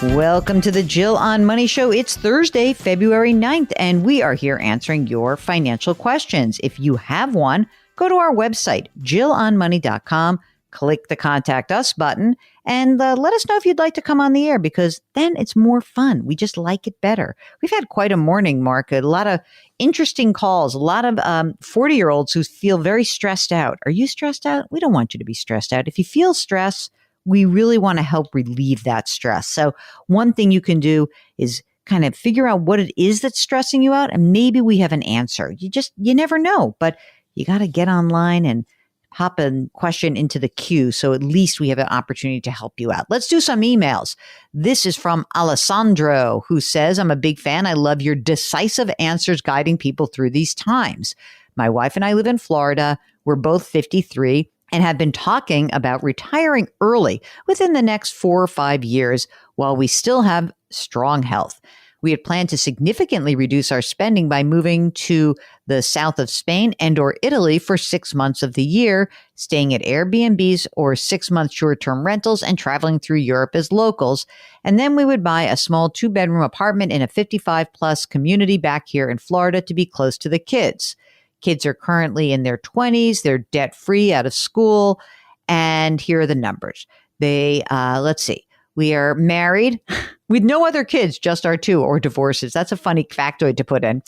Welcome to the Jill on Money Show. It's Thursday, February 9th, and we are here answering your financial questions. If you have one, go to our website, jillonmoney.com, click the Contact Us button, and let us know if you'd like to come on the air, because then it's more fun. We just like it better. We've had quite a morning, Mark. A lot of interesting calls, a lot of 40-year-olds who feel very stressed out. Are you stressed out? We don't want you to be stressed out. If you feel stress, we really want to help relieve that stress. So one thing you can do is kind of figure out what it is that's stressing you out, and maybe we have an answer. You never know, but you got to get online and pop a question into the queue, so at least we have an opportunity to help you out. Let's do some emails. This is from Alessandro, who says, I'm a big fan. I love your decisive answers guiding people through these times. My wife and I live in Florida. We're both 53 and have been talking about retiring early within the next 4 or 5 years while we still have strong health. We had planned to significantly reduce our spending by moving to the south of Spain and or Italy for 6 months of the year, staying at Airbnbs or 6-month short-term rentals and traveling through Europe as locals. And then we would buy a small 2-bedroom apartment in a 55-plus community back here in Florida to be close to the kids. Kids are currently in their 20s. They're debt-free out of school. And here are the numbers. Let's see. We are married with no other kids, just our 2, or divorces. That's a funny factoid to put in.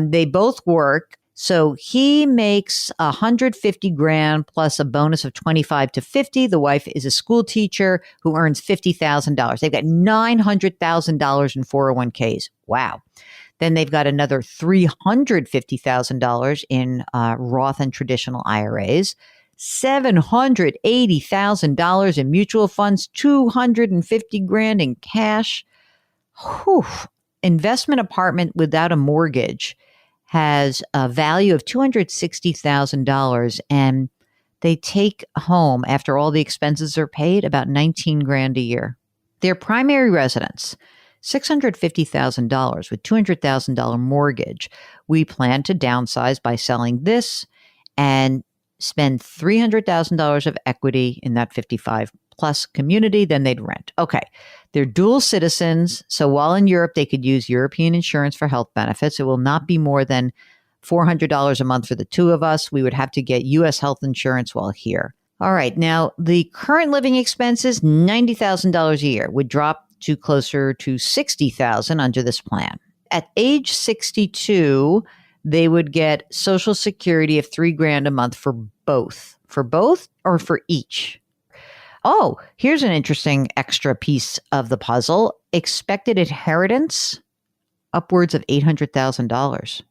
They both work. So he makes $150,000 plus a bonus of 25 to 50. The wife is a school teacher who earns $50,000. They've got $900,000 in 401ks. Wow. Then they've got another $350,000 in Roth and traditional IRAs, $780,000 in mutual funds, $250,000 in cash. Whew. Investment apartment without a mortgage has a value of $260,000, and they take home, after all the expenses are paid, about $19,000 a year. Their primary residence, $650,000 with $200,000 mortgage. We plan to downsize by selling this and spend $300,000 of equity in that 55 plus community. Then they'd rent. Okay. They're dual citizens. So while in Europe, they could use European insurance for health benefits. It will not be more than $400 a month for the 2 of us. We would have to get U.S. health insurance while here. All right. Now, the current living expenses, $90,000 a year, would drop to closer to $60,000 under this plan. At age 62, they would get Social Security of $3,000 a month for both. For both or for each? Oh, here's an interesting extra piece of the puzzle. Expected inheritance, upwards of $800,000.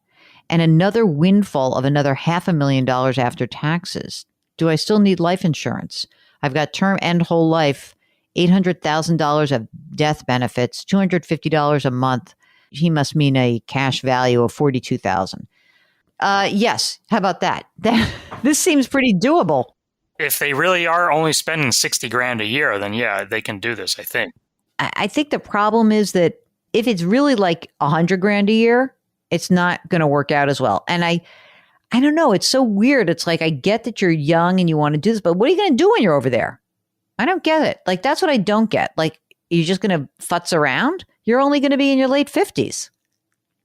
And another windfall of another $500,000 after taxes. Do I still need life insurance? I've got term and whole life, $800,000 of death benefits, $250 a month. He must mean a cash value of $42,000. Yes. How about that? This seems pretty doable. If they really are only spending $60,000 a year, then yeah, they can do this, I think. I think the problem is that if it's really like $100,000 a year, it's not going to work out as well. And I don't know. It's so weird. It's like, I get that you're young and you want to do this, but what are you going to do when you're over there? I don't get it. Like, that's what I don't get. Like, you're just going to futz around? You're only going to be in your late 50s.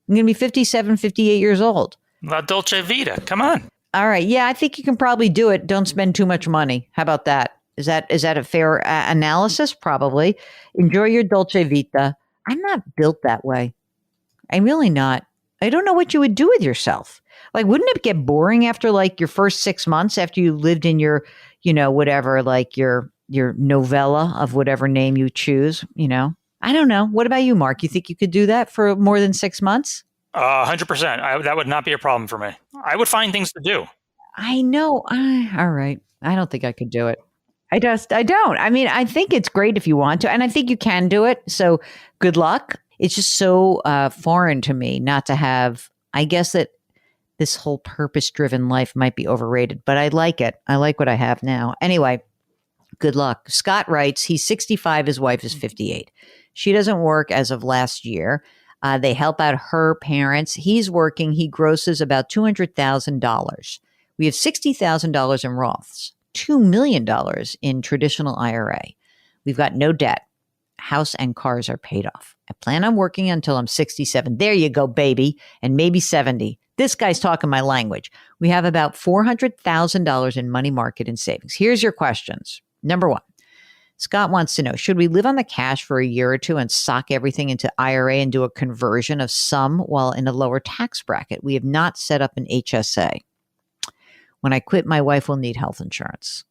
You're going to be 57, 58 years old. La Dolce Vita. Come on. All right. Yeah, I think you can probably do it. Don't spend too much money. How about that? Is that a fair analysis? Probably. Enjoy your Dolce Vita. I'm not built that way. I'm really not. I don't know what you would do with yourself. Like, wouldn't it get boring after like your first 6 months after you lived in your, whatever, like your novella of whatever name you choose, I don't know. What about you, Mark? You think you could do that for more than 6 months? 100%. That would not be a problem for me. I would find things to do. I know. All right. I don't think I could do it. I don't. I mean, I think it's great if you want to, and I think you can do it. So good luck. It's just so foreign to me not to have, I guess that this whole purpose-driven life might be overrated, but I like it. I like what I have now. Anyway, good luck. Scott writes, he's 65, his wife is 58. She doesn't work as of last year. They help out her parents. He's working. He grosses about $200,000. We have $60,000 in Roths, $2 million in traditional IRA. We've got no debt. house and cars are paid off. I plan on working until I'm 67. There you go, baby. And maybe 70. This guy's talking my language. We have about $400,000 in money market and savings. Here's your questions. Number one, Scott wants to know, should we live on the cash for a year or two and sock everything into IRA and do a conversion of some while in a lower tax bracket? We have not set up an HSA. When I quit, my wife will need health insurance.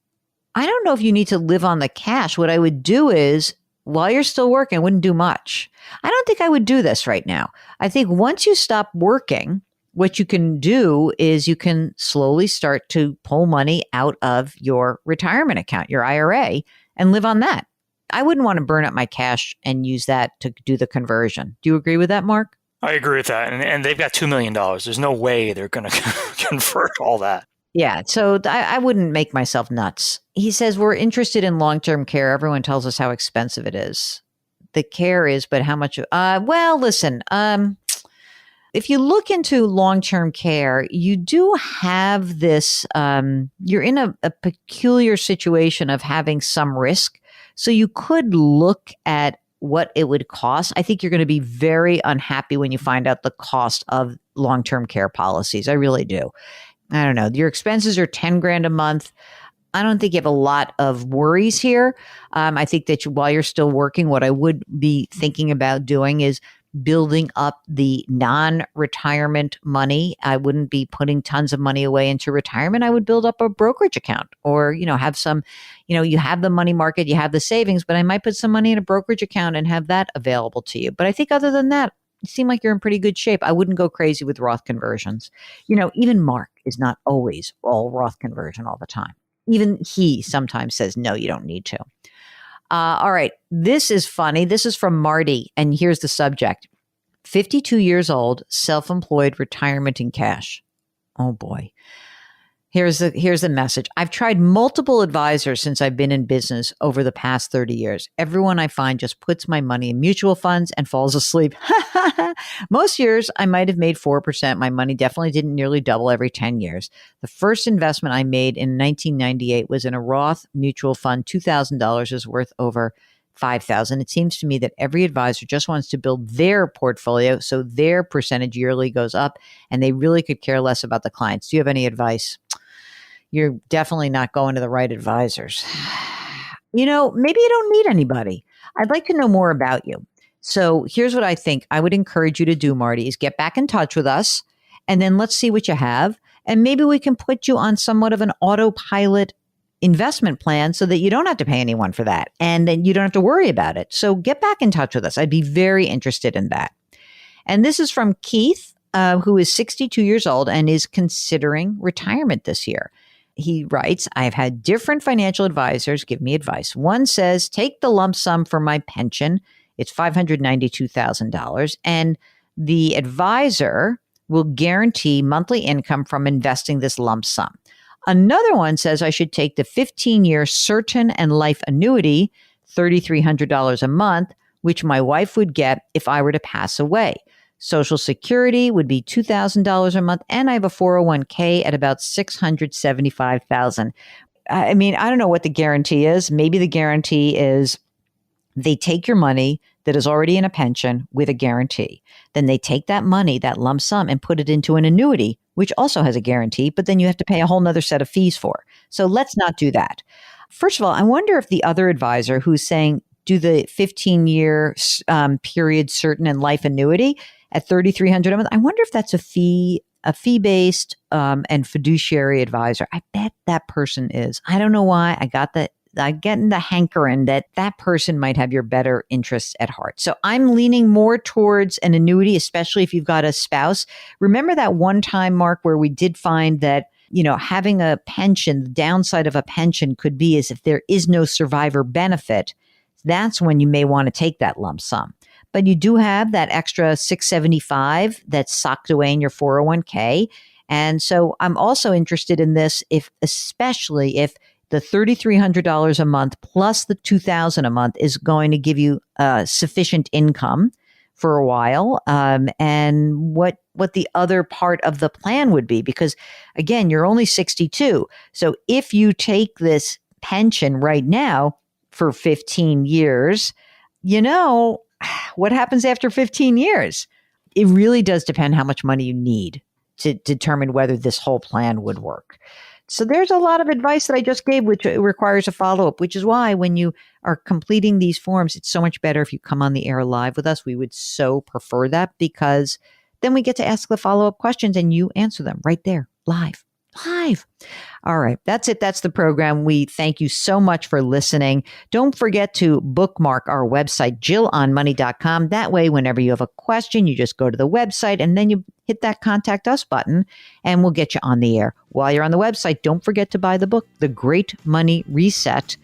I don't know if you need to live on the cash. What I would do is, while you're still working, I wouldn't do much. I don't think I would do this right now. I think once you stop working, what you can do is you can slowly start to pull money out of your retirement account, your IRA, and live on that. I wouldn't want to burn up my cash and use that to do the conversion. Do you agree with that, Mark? I agree with that. And they've got $2 million. There's no way they're going to convert all that. Yeah, so I wouldn't make myself nuts. He says, we're interested in long-term care. Everyone tells us how expensive it is. The care is, but how much? Well, listen, if you look into long-term care, you do have this, you're in a peculiar situation of having some risk. So you could look at what it would cost. I think you're going to be very unhappy when you find out the cost of long-term care policies. I really do. I don't know. Your expenses are 10 grand a month. I don't think you have a lot of worries here. I think that while you're still working, what I would be thinking about doing is building up the non-retirement money. I wouldn't be putting tons of money away into retirement. I would build up a brokerage account or, have some, you have the money market, you have the savings, but I might put some money in a brokerage account and have that available to you. But I think other than that, you seem like you're in pretty good shape. I wouldn't go crazy with Roth conversions. Even Mark is not always all Roth conversion all the time. Even he sometimes says, no, you don't need to. All right. This is funny. This is from Marty. And here's the subject. 52 years old, self-employed, retirement in cash. Oh boy. Here's the message. I've tried multiple advisors since I've been in business over the past 30 years. Everyone I find just puts my money in mutual funds and falls asleep. Most years I might have made 4%. My money definitely didn't nearly double every 10 years. The first investment I made in 1998 was in a Roth mutual fund. $2,000 is worth over $5,000. It seems to me that every advisor just wants to build their portfolio so their percentage yearly goes up and they really could care less about the clients. Do you have any advice? You're definitely not going to the right advisors. Maybe you don't need anybody. I'd like to know more about you. So here's what I think I would encourage you to do, Marty, is get back in touch with us and then let's see what you have. And maybe we can put you on somewhat of an autopilot investment plan so that you don't have to pay anyone for that. And then you don't have to worry about it. So get back in touch with us. I'd be very interested in that. And this is from Keith, who is 62 years old and is considering retirement this year. He writes, I've had different financial advisors give me advice. One says, take the lump sum for my pension. It's $592,000. And the advisor will guarantee monthly income from investing this lump sum. Another one says I should take the 15-year certain and life annuity, $3,300 a month, which my wife would get if I were to pass away. Social Security would be $2,000 a month, and I have a 401k at about $675,000. I mean, I don't know what the guarantee is. Maybe the guarantee is they take your money that is already in a pension with a guarantee. Then they take that money, that lump sum, and put it into an annuity, which also has a guarantee, but then you have to pay a whole nother set of fees for. So let's not do that. First of all, I wonder if the other advisor who's saying do the 15-year period certain and life annuity at $3,300 a month, I wonder if that's a fee-based and fiduciary advisor. I bet that person is. I don't know why. I get in the hankering that person might have your better interests at heart. So I'm leaning more towards an annuity, especially if you've got a spouse. Remember that one time, Mark, where we did find that, having a pension, the downside of a pension could be is if there is no survivor benefit, that's when you may want to take that lump sum. But you do have that extra $675 that's socked away in your 401k. And so I'm also interested in this especially if the $3,300 a month plus the $2,000 a month is going to give you sufficient income for a while, and what the other part of the plan would be. Because again, you're only 62. So if you take this pension right now for 15 years, what happens after 15 years? It really does depend how much money you need to determine whether this whole plan would work. So there's a lot of advice that I just gave, which requires a follow-up, which is why when you are completing these forms, it's so much better if you come on the air live with us. We would so prefer that, because then we get to ask the follow-up questions and you answer them right there, live. All right. That's it. That's the program. We thank you so much for listening. Don't forget to bookmark our website, JillOnMoney.com. That way, whenever you have a question, you just go to the website and then you hit that contact us button and we'll get you on the air. While you're on the website, don't forget to buy the book, The Great Money Reset.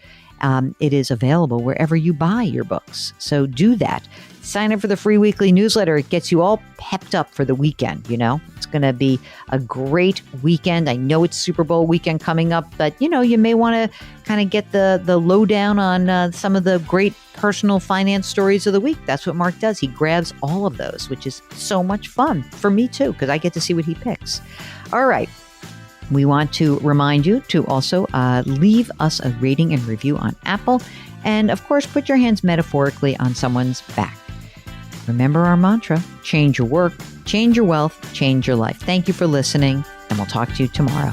It is available wherever you buy your books. So do that. Sign up for the free weekly newsletter. It gets you all pepped up for the weekend. It's going to be a great weekend. I know it's Super Bowl weekend coming up, but you may want to kind of get the lowdown on some of the great personal finance stories of the week. That's what Mark does. He grabs all of those, which is so much fun for me too, because I get to see what he picks. All right. We want to remind you to also leave us a rating and review on Apple. And of course, put your hands metaphorically on someone's back. Remember our mantra: change your work, change your wealth, change your life. Thank you for listening, and we'll talk to you tomorrow.